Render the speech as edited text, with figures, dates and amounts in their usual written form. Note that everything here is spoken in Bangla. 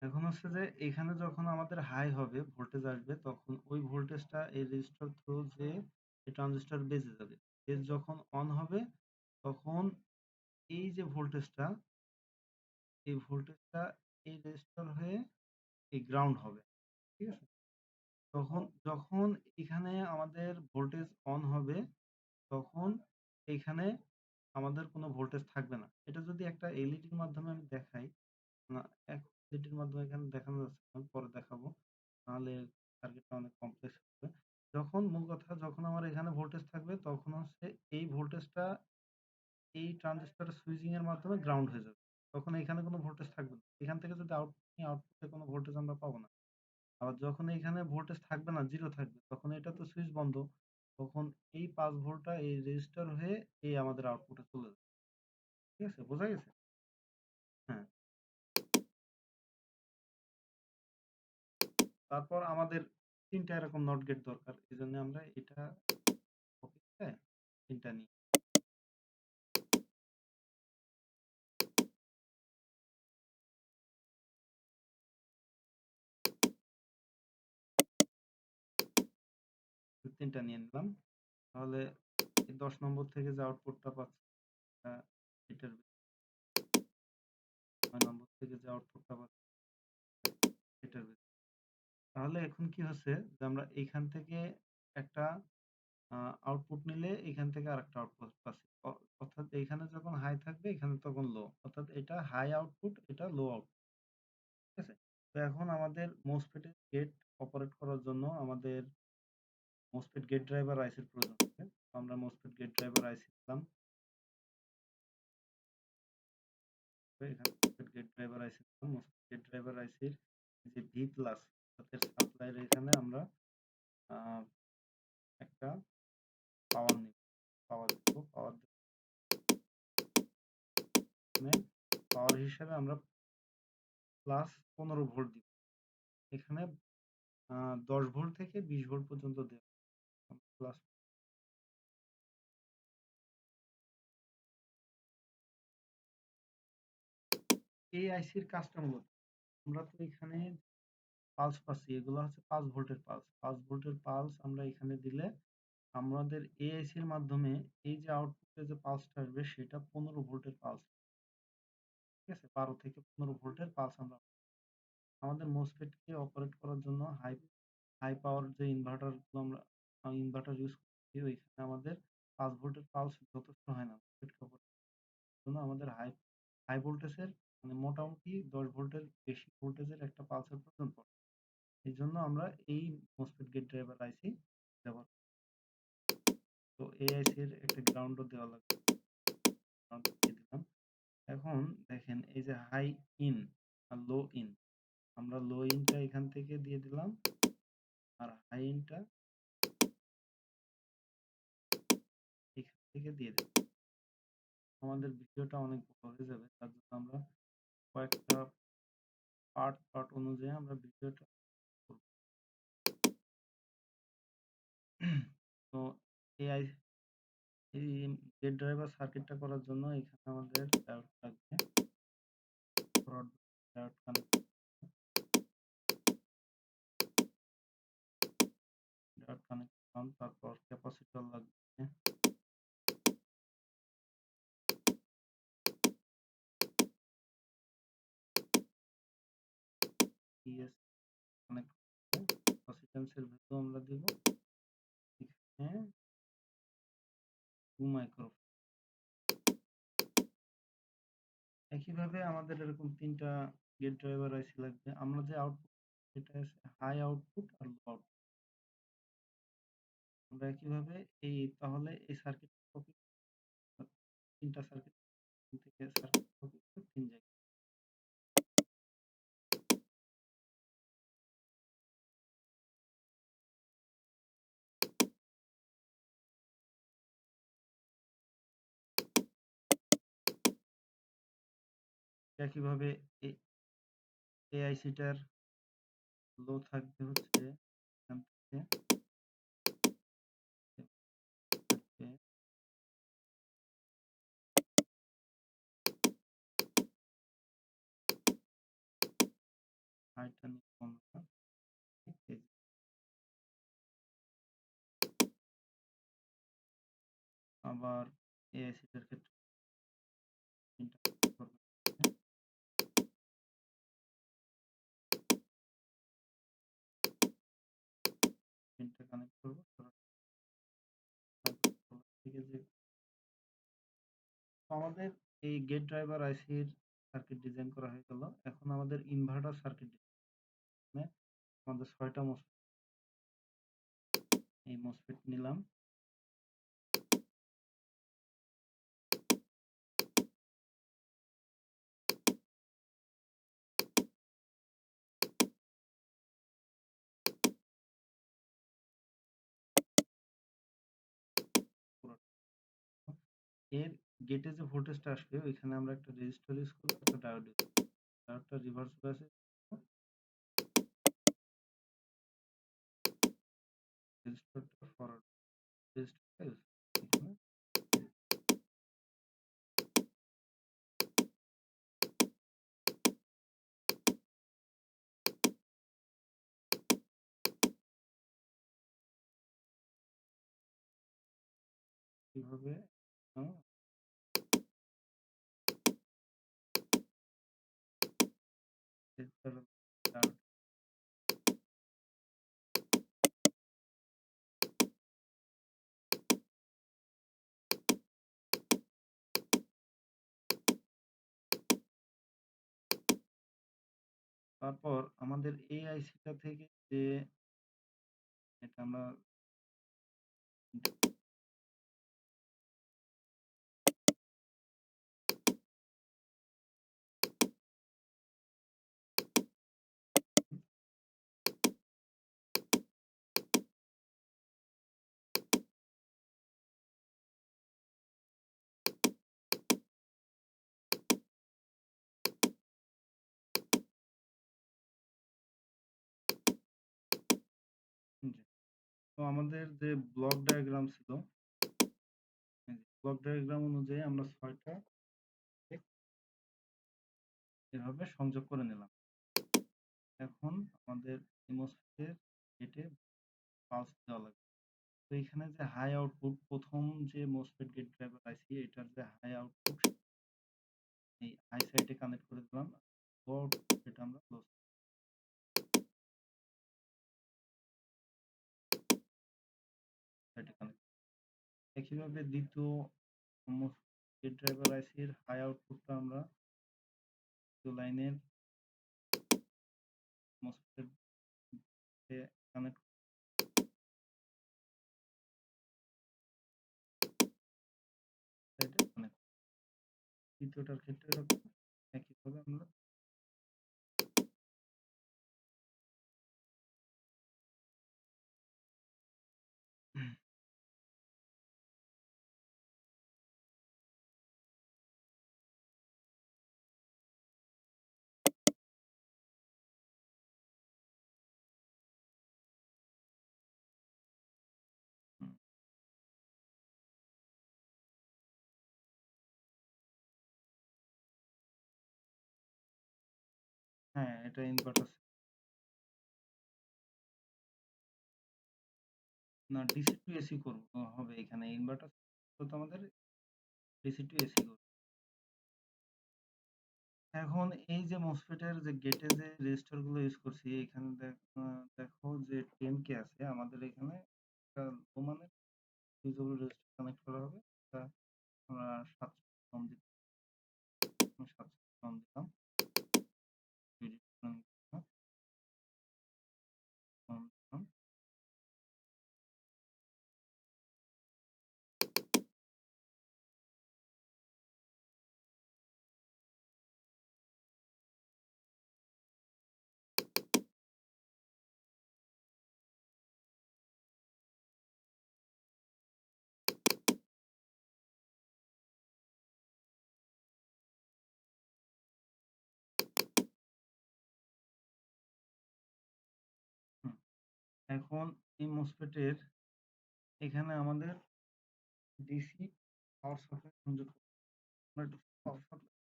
এখন হচ্ছে যে এখানে যখন আমাদের হাই হবে ভোল্টেজ আসবে তখন ওই ভোল্টেজটা এই রেজিস্টর থ্রু যে এই ট্রানজিস্টর বেজে যাবে। বেজ যখন অন হবে তখন এই যে ভোল্টেজটা এই ভোল্টেজটা এই রেজিস্টর হয়ে এই গ্রাউন্ড হবে। ঠিক আছে? তখন যখন এখানে আমাদের ভোল্টেজ অন হবে তখন এইখানে আমাদের কোনো ভোল্টেজ থাকবে না। এটা যদি একটা এলইডির মাধ্যমে আমি দেখাই, না এক এলইডির মাধ্যমে এখানে দেখানো যাচ্ছে না, আমি পরে দেখাবো। নাহলে সার্কিটটা অনেক কমপ্লেক্স হবে। যখন মূল কথা যখন আমার এখানে ভোল্টেজ থাকবে তখন হচ্ছে এই ভোল্টেজটা এই ট্রানজিস্টর সুইচিং এর মাধ্যমে গ্রাউন্ড হয়ে যাবে। তখন এখানে কোনো ভোল্টেজ থাকবে না। এখান থেকে যদি আউটপুটে কোনো ভোল্টেজ আমরা পাবো না। আবার যখন এখানে ভোল্টেজ থাকবে না, জিরো থাকবে, তখন এটা তো সুইচ বন্ধ। তখন এই 5 ভোল্টটা এই রেজিস্টর হয়ে এই আমাদের আউটপুটে চলে যাবে। ঠিক আছে? বোঝা গেছে? হ্যাঁ। তারপর আমাদের ৩ টা এরকম নট গেট দরকার। এজন্য আমরা এটা কপি করে ৩ টা নিই। ৩ টা নিয়ে নিলাম। তাহলে এই ১০ নম্বর থেকে যে আউটপুটটা পাচ্ছি আ এটার ৯ নম্বর থেকে যে আউটপুটটা পাচ্ছি এটার ভিতরে। তাহলে এখন কি হচ্ছে যে আমরা এইখান থেকে একটা আ আউটপুট নিলে এখান থেকে আরেকটা আউটপুট পাচ্ছি। অর্থাৎ এইখানে যখন হাই থাকবে এখানে তখন লো। অর্থাৎ এটা হাই আউটপুট, এটা লো আউটপুট। ঠিক আছে? তো এখন আমাদের MOSFET এর গেট অপারেট করার জন্য আমাদের MOSFET গেট ড্রাইভার আইসির প্রয়োজন হবে। তো আমরা MOSFET গেট ড্রাইভার আইসি দিলাম। তো এখানে MOSFET গেট ড্রাইভার আইসি দিলাম। MOSFET গেট ড্রাইভার আইসির যে V প্লাস তাদের সাপ্লাইয়ের এখানে আমরা আ একটা পাওয়ার নিব। পাওয়ার দিব। পাওয়ার হিসেবে আমরা প্লাস 15 ভোল্ট দিব। এখানে ১০ ভোল্ট থেকে ২০ ভোল্ট পর্যন্ত দেওয়া প্লাস। এই আইসির কাজটা মূলত আমরা তো এখানে পালস পাচ্ছি, এগুলো হচ্ছে ৫ ভোল্টের পালস। ৫ ভোল্টের পালস আমরা এখানে দিলে আমাদের এই আইসির মাধ্যমে এই যে আউটপুটে যে পালসটা আসবে সেটা ১৫ ভোল্টের পালস। ঠিক আছে? ১২ থেকে ১৫ ভোল্টের পালস আমরা আমাদের MOSFET কে অপারেট করার জন্য হাই হাই পাওয়ার যে ইনভার্টার গুলো আমরা ইনভার্টার ইউজ করছি ওইখানে আমাদের ৫ ভোল্টের পালস যথেষ্ট হয় না। MOSFET কে অপারেট করার জন্য আমাদের হাই হাই ভোল্টেজের মানে মোটামুটি ১০ ভোল্টের বেশি ভোল্টেজের একটা পালসের প্রয়োজন পড়ে। এইজন্য আমরা এই MOSFET গেট ড্রাইভার আইসি ব্যবহার করি। তো এই আইসির একটা গ্রাউন্ডও দেওয়া লাগবে। গ্রাউন্ড দিয়ে দিলাম। এখন দেখেন এই যে হাই ইন আর লো ইন, আমরা লো ইনটা এখান থেকে দিয়ে দিলাম আর হাই ইনটা এখান থেকে দিয়ে দিলাম। আমাদের ভিডিওটা অনেক বড় হয়ে যাবে। তার জন্য আমরা কয়েকটা পার্ট অনুযায়ী আমরা ভিডিওটা করব। তো এই এই গেট ড্রাইভার সার্কিটটা করার জন্য এখানে আমাদের ডায়োড লাগবে। Broad diode connect diode connect করলাম। তারপর ক্যাপাসিটর লাগবে। পিএস কানেক্ট করতে ক্যাপাসিট্যান্সের ভ্যালু আমরা দিব এখানে 2 মাইক্রো। একইভাবে আমাদের এরকম ৩ টা গেট ড্রাইভার আইসি লাগবে। আমরা যে আউটপুট সেটা আছে হাই আউটপুট আর লো আউটপুট। আমরা একইভাবে তাহলে এই সার্কিট কপি ৩ টা সার্কিট থেকে সার্কিট কপি করে ৩ জায়গায়। একইভাবে এই এই আইসিটার লো থাকবে হচ্ছে এখান থেকে থাকবে হাইটা নিলাম আমরা, এই যে আবার এই আইসিটার ক্ষেত্রে পিনটা করবেন, পিনটা কানেক্ট করবো থেকে যে তো আমাদের এই গেট ড্রাইভার আইসির সার্কিট ডিজাইন করা হয়ে গেল। এখন আমাদের ইনভার্টার সার্কিট ডিজাইনে আমাদের ৬টা মসফেট, এই মসফেট নিলাম, এর গেটে যে ভোল্টেজটা আসবে ওইখানে আমরা একটা রেজিস্টর ইউজ করবো, একটা ডায়োড ইউজ করবো। ডায়োডটা রিভার্স বায়াসে, রেজিস্টরটা ফরওয়ার্ড, রেজিস্টরটা ইউজ এখানে কিভাবে ডায়োড তারপর আমাদের এই আইসিটা থেকে যে এটা আমরা তো আমাদের যে ব্লক ডায়াগ্রাম ছিল, ব্লক ডায়াগ্রাম অনুযায়ী আমরা ৬টা এভাবে সংযোগ করে নিলাম। এখন আমাদের ইমোস্ফেটের গেটে পালস দেওয়া লাগবে। তো এখানে যে হাই আউটপুট, প্রথম যে মোসফেট গেট ড্রাইভার আইসি এটার যে হাই আউটপুট, এই হাই সাইডে কানেক্ট করে দিলাম, লো আউটপুট এটা আমরা লো সাইডে কানেক্ট। একইভাবে দ্বিতীয় গেট ড্রাইভার আইসির হাই আউটপুটটা আমরা লাইনের মোসফেট কানেক্ট, সাইডে কানেক্ট। তৃতীয়টার ক্ষেত্রে এরকম একইভাবে আমরা হুম, হ্যাঁ এটা ইনভার্টার, না ডিসি টু এসি করবো হবে এখানে ইনভার্টার তো আমাদের ডিসি টু এসি করবো। এখন এই যে মসফেটের যে গেটে যে রেজিস্টার গুলো ইউজ করছি এখানে দেখো যে 10K আছে আমাদের এখানে একটা লো মানের সুইচেবল রেজিস্টার কানেক্ট করা হবে। এটা আমরা 700 ওহম দিলাম, 700 ওহম দিলাম, ওহম দিলাম। হুম, এখন এই মসফেটের এখানে আমাদের ডিসি পাওয়ার সাপ্লাই সংযোগ করব। আমরা একটু পাওয়ার সাপ্লাই